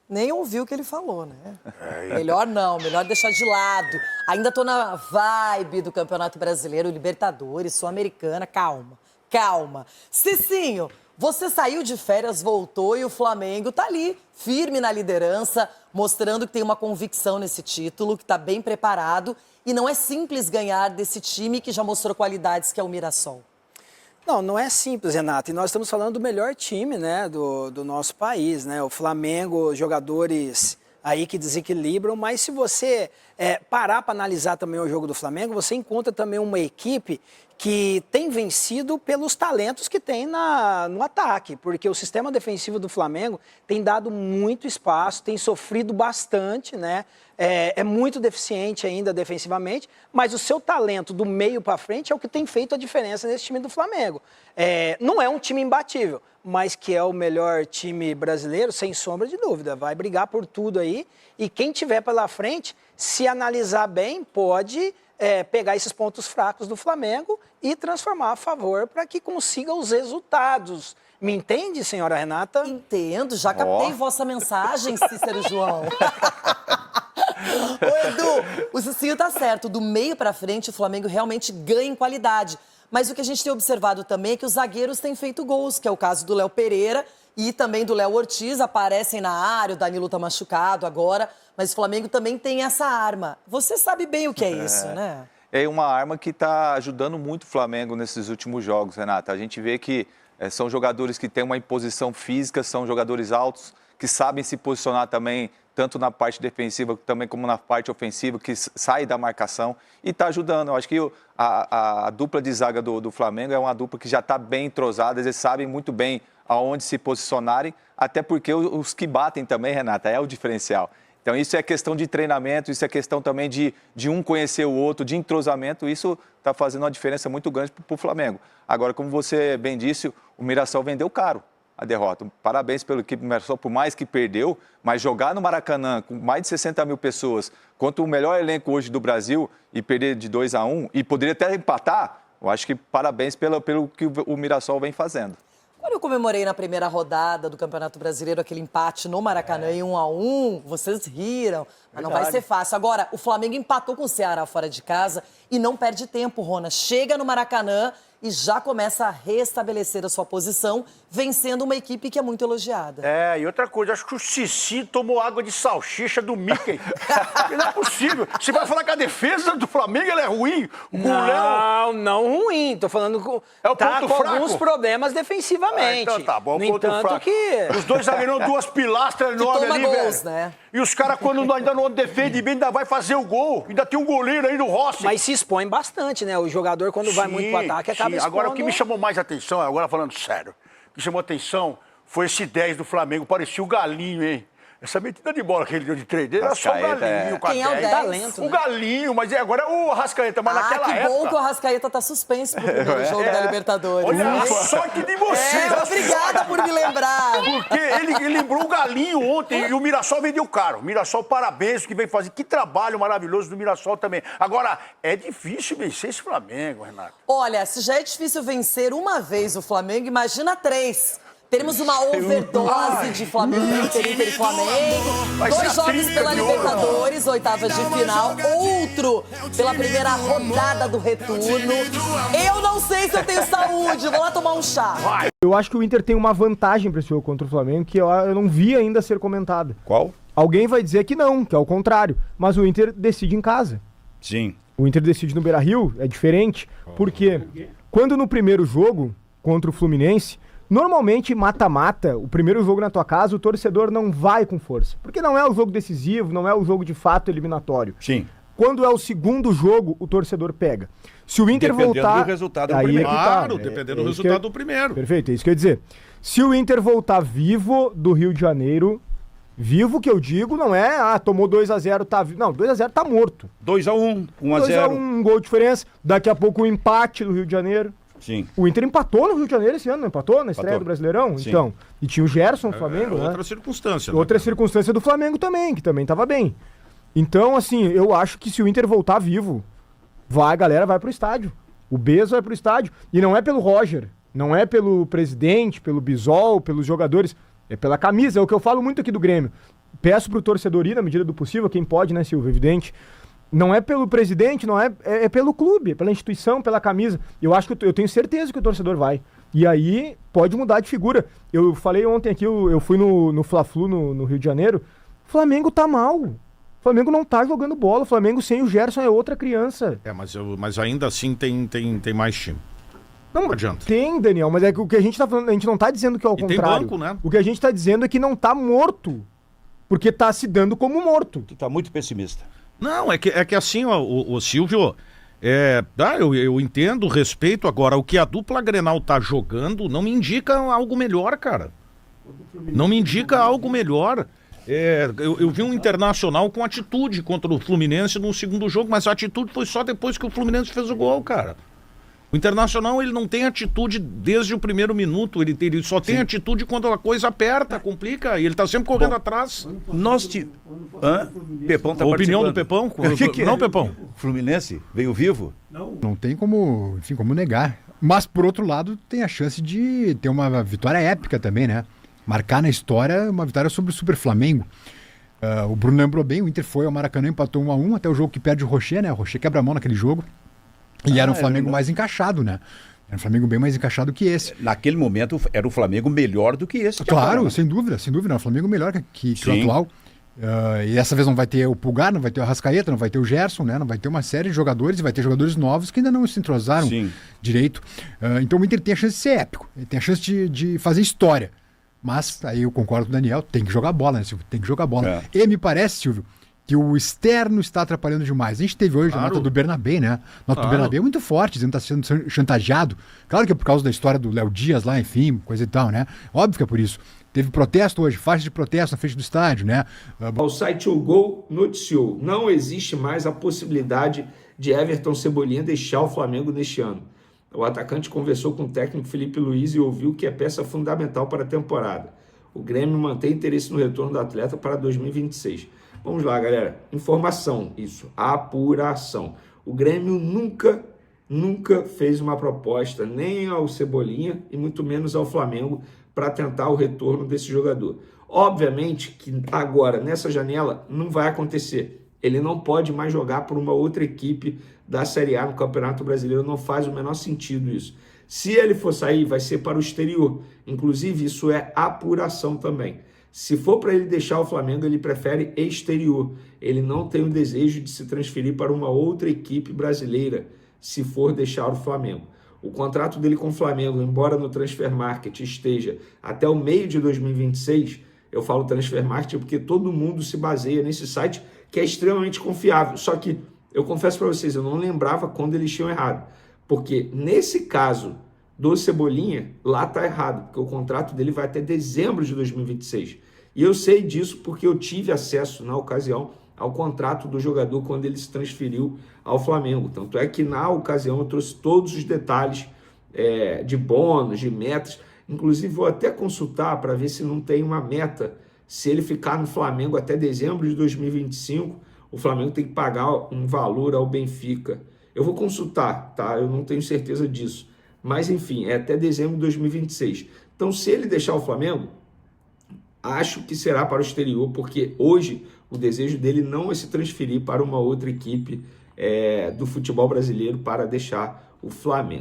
Nem ouviu o que ele falou, né? Melhor não, melhor deixar de lado. Ainda tô na vibe do Campeonato Brasileiro, Libertadores, Sul-Americana. Calma, calma. Cicinho, você saiu de férias, voltou e o Flamengo tá ali, firme na liderança, mostrando que tem uma convicção nesse título, que tá bem preparado. E não é simples ganhar desse time que já mostrou qualidades, que é o Mirassol. Não é simples, Renato. E nós estamos falando do melhor time, né, do nosso país, né? O Flamengo, jogadores aí que desequilibram, mas se você parar para analisar também o jogo do Flamengo, você encontra também uma equipe que tem vencido pelos talentos que tem no ataque, porque o sistema defensivo do Flamengo tem dado muito espaço, tem sofrido bastante, né? É muito deficiente ainda defensivamente, mas o seu talento do meio para frente é o que tem feito a diferença nesse time do Flamengo. Não é um time imbatível, mas que é o melhor time brasileiro, sem sombra de dúvida. Vai brigar por tudo aí e quem tiver pela frente, se analisar bem, pode pegar esses pontos fracos do Flamengo e transformar a favor para que consiga os resultados. Me entende, senhora Renata? Entendo, já captei vossa mensagem, Cícero João. Ô, Edu, o Cicinho tá certo. Do meio pra frente, o Flamengo realmente ganha em qualidade. Mas o que a gente tem observado também é que os zagueiros têm feito gols, que é o caso do Léo Pereira e também do Léo Ortiz. Aparecem na área, o Danilo tá machucado agora, mas o Flamengo também tem essa arma. Você sabe bem o que é isso, né? É uma arma que está ajudando muito o Flamengo nesses últimos jogos, Renata. A gente vê que são jogadores que têm uma imposição física, são jogadores altos, que sabem se posicionar também, tanto na parte defensiva também como na parte ofensiva, que sai da marcação e está ajudando. Eu acho que a dupla de zaga do Flamengo é uma dupla que já está bem entrosada, eles sabem muito bem aonde se posicionarem, até porque os que batem também, Renata, é o diferencial. Então isso é questão de treinamento, isso é questão também de um conhecer o outro, de entrosamento, isso está fazendo uma diferença muito grande para o Flamengo. Agora, como você bem disse, o Mirassol vendeu caro a derrota. Parabéns pelo equipe do Mirassol, por mais que perdeu, mas jogar no Maracanã com mais de 60 mil pessoas, contra o melhor elenco hoje do Brasil e perder de 2-1, e poderia até empatar, eu acho que parabéns pelo que o Mirassol vem fazendo. Quando eu comemorei na primeira rodada do Campeonato Brasileiro aquele empate no Maracanã em 1-1, vocês riram, mas não vai ser fácil. Agora, o Flamengo empatou com o Ceará fora de casa e não perde tempo, Rona. Chega no Maracanã e já começa a restabelecer a sua posição, vencendo uma equipe que é muito elogiada. E outra coisa, acho que o Cici tomou água de salsicha do Mickey. Não é possível. Você vai falar que a defesa do Flamengo ela é ruim? O Não ruim. Tô falando que é o tá ponto com fraco. Alguns problemas defensivamente. Então tá bom, no ponto entanto fraco. que... Os dois zagueiros, duas pilastras enormes ali, gols, velho. né? E os caras, quando ainda não defendem bem, ainda vai fazer o gol. Ainda tem um goleiro aí no Rossi. Mas se expõe bastante, né? O jogador, quando vai muito pro ataque, acaba expondo. Agora, o que me chamou mais atenção, agora falando sério, o que chamou atenção foi esse 10 do Flamengo. Parecia o Galinho, hein? Essa metida de bola que ele deu de 3 dele era só o Galinho. Quem é o 10? Talento, O Galinho, mas agora é o Arrascaeta. Mas naquela época... que bom que o Arrascaeta tá suspenso pro primeiro jogo da Libertadores. Olha a sorte de vocês. Obrigada por me lembrar. Porque ele lembrou o Galinho ontem e o Mirassol vendeu caro. Mirassol, parabéns, o que vem fazer. Que trabalho maravilhoso do Mirassol também. Agora, é difícil vencer esse Flamengo, Renato. Olha, se já é difícil vencer uma vez o Flamengo, imagina 3. Teremos uma overdose de Flamengo, Inter e Flamengo. 2 jogos pela Libertadores, oitavas de final. Outro pela primeira rodada do retorno. Eu não sei se eu tenho saúde, vou lá tomar um chá. Eu acho que o Inter tem uma vantagem para esse jogo contra o Flamengo que eu não vi ainda ser comentada. Qual? Alguém vai dizer que não, que é o contrário. Mas o Inter decide em casa. Sim. O Inter decide no Beira-Rio, é diferente. Porque quando no primeiro jogo contra o Fluminense, normalmente, mata-mata, o primeiro jogo na tua casa, o torcedor não vai com força. Porque não é o jogo decisivo, não é o jogo de fato eliminatório. Sim. Quando é o segundo jogo, o torcedor pega. Se o Inter voltar... Dependendo do resultado do primeiro. Claro, dependendo do resultado do primeiro. Perfeito, é isso que eu ia dizer. Se o Inter voltar vivo do Rio de Janeiro, vivo que eu digo, não é, tomou 2-0, tá vivo. Não, 2-0 tá morto. 2-1, 1-0. 2-1, um gol de diferença. Daqui a pouco o empate do Rio de Janeiro. Sim. O Inter empatou no Rio de Janeiro esse ano, não empatou? Na estreia do Brasileirão? Sim. Então, e tinha o Gerson, do Flamengo, né? Outra circunstância. Outra circunstância do Flamengo também, que também tava bem. Então, assim, eu acho que se o Inter voltar vivo, a galera vai pro estádio. O Bezo vai pro estádio. E não é pelo Roger, não é pelo presidente, pelo Bisol, pelos jogadores. É pela camisa, é o que eu falo muito aqui do Grêmio. peço pro torcedor ir na medida do possível, quem pode, né, Silvio, evidente. Não é pelo presidente, não é pelo clube, é pela instituição, pela camisa. Eu acho que eu tenho certeza que o torcedor vai. E aí pode mudar de figura. Eu falei ontem aqui, eu fui no Fla-Flu no Rio de Janeiro. O Flamengo tá mal. O Flamengo não tá jogando bola. O Flamengo sem o Gerson é outra criança. Mas ainda assim tem mais time. Não adianta. Tem, Daniel, mas é que o que a gente tá falando, a gente não tá dizendo que é o contrário. Tem banco, né? O que a gente tá dizendo é que não tá morto. Porque tá se dando como morto. Tu tá muito pessimista. Não, é que assim, ó, o Silvio, eu entendo, respeito. Agora, o que a dupla Grenal tá jogando não me indica algo melhor, cara. Não me indica algo melhor. Eu vi um Internacional com atitude contra o Fluminense no segundo jogo, mas a atitude foi só depois que o Fluminense fez o gol, cara. O Internacional, ele não tem atitude desde o primeiro minuto, ele só tem atitude quando a coisa aperta, complica, e ele tá sempre correndo atrás. Pepão tá A opinião do participando. Pepão? Não, Pepão. Fluminense veio vivo? Não tem como, enfim, como negar. Mas, por outro lado, tem a chance de ter uma vitória épica também, né? Marcar na história uma vitória sobre o Super Flamengo. O Bruno lembrou bem, o Inter foi ao Maracanã, empatou 1-1, até o jogo que perde o Rocher, né? O Rocher quebra a mão naquele jogo. E era um Flamengo mais encaixado, né? Era um Flamengo bem mais encaixado que esse. Naquele momento era o Flamengo melhor do que esse. Claro, sem dúvida. Era um Flamengo melhor que o atual. E dessa vez não vai ter o Pulgar, não vai ter o Arrascaeta, não vai ter o Gerson, né? Não vai ter uma série de jogadores, e vai ter jogadores novos que ainda não se entrosaram direito. Então o Inter tem a chance de ser épico, ele tem a chance de fazer história. Mas aí eu concordo com o Daniel, tem que jogar bola, né, Silvio? Tem que jogar bola. E me parece, Silvio, que o externo está atrapalhando demais. A gente teve hoje a nota do Bernabé, né? A nota do Bernabé é muito forte, dizendo que está sendo chantageado. Claro que é por causa da história do Léo Dias lá, enfim, coisa e tal, né? Óbvio que é por isso. Teve protesto hoje, faixa de protesto na frente do estádio, né? O site O Gol noticiou: não existe mais a possibilidade de Everton Cebolinha deixar o Flamengo neste ano. O atacante conversou com o técnico Felipe Luiz e ouviu que é peça fundamental para a temporada. O Grêmio mantém interesse no retorno do atleta para 2026. Vamos lá, galera. Informação, isso. Apuração. O Grêmio nunca fez uma proposta nem ao Cebolinha e muito menos ao Flamengo para tentar o retorno desse jogador. Obviamente que agora, nessa janela, não vai acontecer. Ele não pode mais jogar por uma outra equipe da Série A no Campeonato Brasileiro. Não faz o menor sentido isso. Se ele for sair, vai ser para o exterior. Inclusive, isso é apuração também. Se for para ele deixar o Flamengo, ele prefere exterior. Ele não tem o desejo de se transferir para uma outra equipe brasileira, se for deixar o Flamengo. O contrato dele com o Flamengo, embora no Transfer Market esteja até o meio de 2026, eu falo Transfer Market porque todo mundo se baseia nesse site que é extremamente confiável. Só que, eu confesso para vocês, eu não lembrava quando eles tinham errado. Porque nesse caso do Cebolinha, lá está errado, porque o contrato dele vai até dezembro de 2026. E eu sei disso porque eu tive acesso, na ocasião, ao contrato do jogador quando ele se transferiu ao Flamengo. Tanto é que, na ocasião, eu trouxe todos os detalhes de bônus, de metas. Inclusive, vou até consultar para ver se não tem uma meta. Se ele ficar no Flamengo até dezembro de 2025, o Flamengo tem que pagar um valor ao Benfica. Eu vou consultar, tá? Eu não tenho certeza disso. Mas, enfim, é até dezembro de 2026. Então, se ele deixar o Flamengo, acho que será para o exterior, porque hoje o desejo dele não é se transferir para uma outra equipe do futebol brasileiro para deixar o Flamengo.